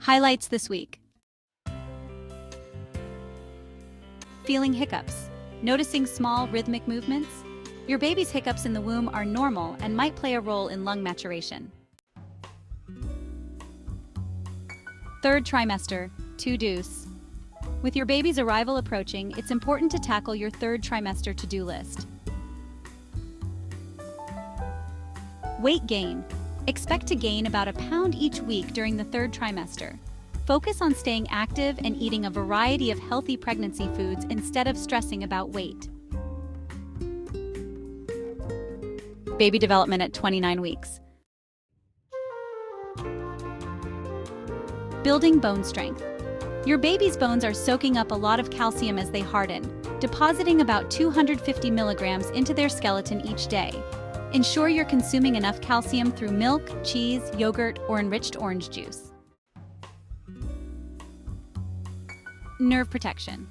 Highlights this week. Feeling hiccups. Noticing small rhythmic movements? Your baby's hiccups in the womb are normal and might play a role in lung maturation. Third trimester, to-dos. With your baby's arrival approaching, it's important to tackle your third trimester to-do list. Weight gain. Expect to gain about a pound each week during the third trimester. Focus on staying active and eating a variety of healthy pregnancy foods instead of stressing about weight. Baby development at 29 weeks. Building bone strength. Your baby's bones are soaking up a lot of calcium as they harden, depositing about 250 milligrams into their skeleton each day. Ensure you're consuming enough calcium through milk, cheese, yogurt, or enriched orange juice. Nerve protection.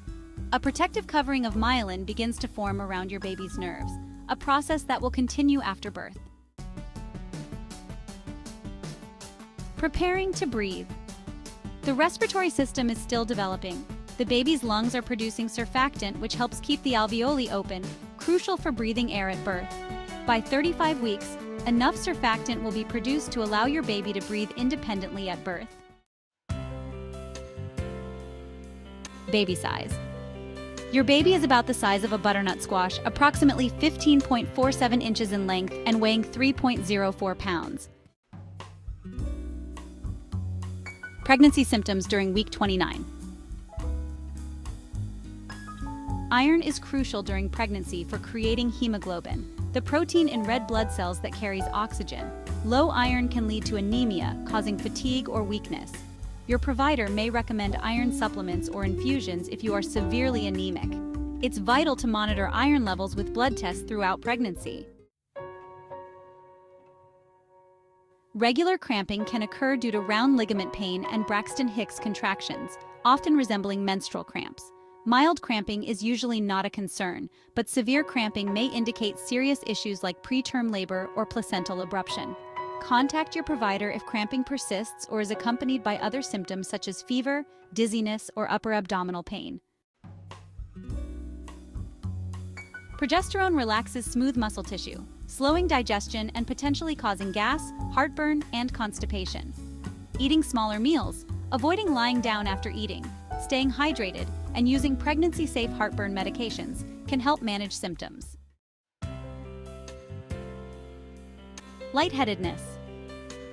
A protective covering of myelin begins to form around your baby's nerves, a process that will continue after birth. Preparing to breathe. The respiratory system is still developing. The baby's lungs are producing surfactant, which helps keep the alveoli open, crucial for breathing air at birth. By 35 weeks, enough surfactant will be produced to allow your baby to breathe independently at birth. Baby size. Your baby is about the size of a butternut squash, approximately 15.47 inches in length and weighing 3.04 pounds. Pregnancy symptoms during week 29. Iron is crucial during pregnancy for creating hemoglobin, the protein in red blood cells that carries oxygen. Low iron can lead to anemia, causing fatigue or weakness. Your provider may recommend iron supplements or infusions if you are severely anemic. It's vital to monitor iron levels with blood tests throughout pregnancy. Regular cramping can occur due to round ligament pain and Braxton Hicks contractions, often resembling menstrual cramps. Mild cramping is usually not a concern, but severe cramping may indicate serious issues like preterm labor or placental abruption. Contact your provider if cramping persists or is accompanied by other symptoms such as fever, dizziness, or upper abdominal pain. Progesterone relaxes smooth muscle tissue, slowing digestion and potentially causing gas, heartburn, and constipation. Eating smaller meals, avoiding lying down after eating, staying hydrated, and using pregnancy-safe heartburn medications can help manage symptoms. Lightheadedness.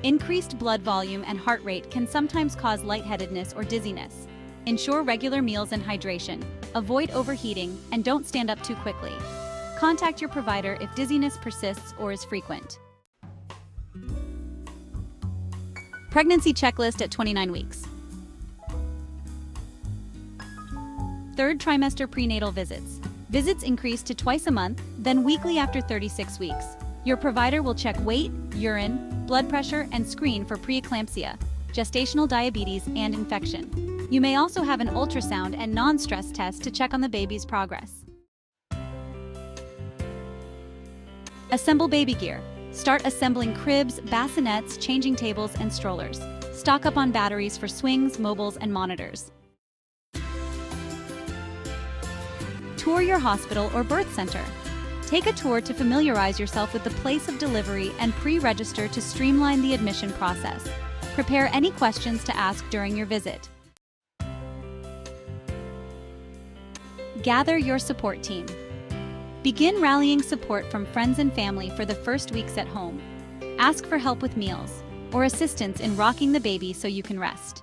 Increased blood volume and heart rate can sometimes cause lightheadedness or dizziness. Ensure regular meals and hydration, avoid overheating, and don't stand up too quickly. Contact your provider if dizziness persists or is frequent. Pregnancy checklist at 29 weeks. Third trimester prenatal visits. Visits increase to twice a month, then weekly after 36 weeks. Your provider will check weight, urine, blood pressure, and screen for preeclampsia, gestational diabetes, and infection. You may also have an ultrasound and non-stress test to check on the baby's progress. Assemble baby gear. Start assembling cribs, bassinets, changing tables, and strollers. Stock up on batteries for swings, mobiles, and monitors. Tour your hospital or birth center. Take a tour to familiarize yourself with the place of delivery and pre-register to streamline the admission process. Prepare any questions to ask during your visit. Gather your support team. Begin rallying support from friends and family for the first weeks at home. Ask for help with meals or assistance in rocking the baby so you can rest.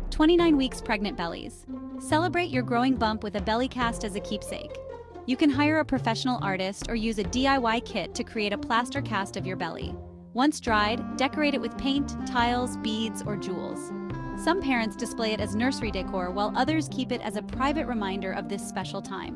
29 weeks pregnant bellies. Celebrate your growing bump with a belly cast as a keepsake. You can hire a professional artist or use a DIY kit to create a plaster cast of your belly. Once dried, decorate it with paint, tiles, beads, or jewels. Some parents display it as nursery decor, while others keep it as a private reminder of this special time.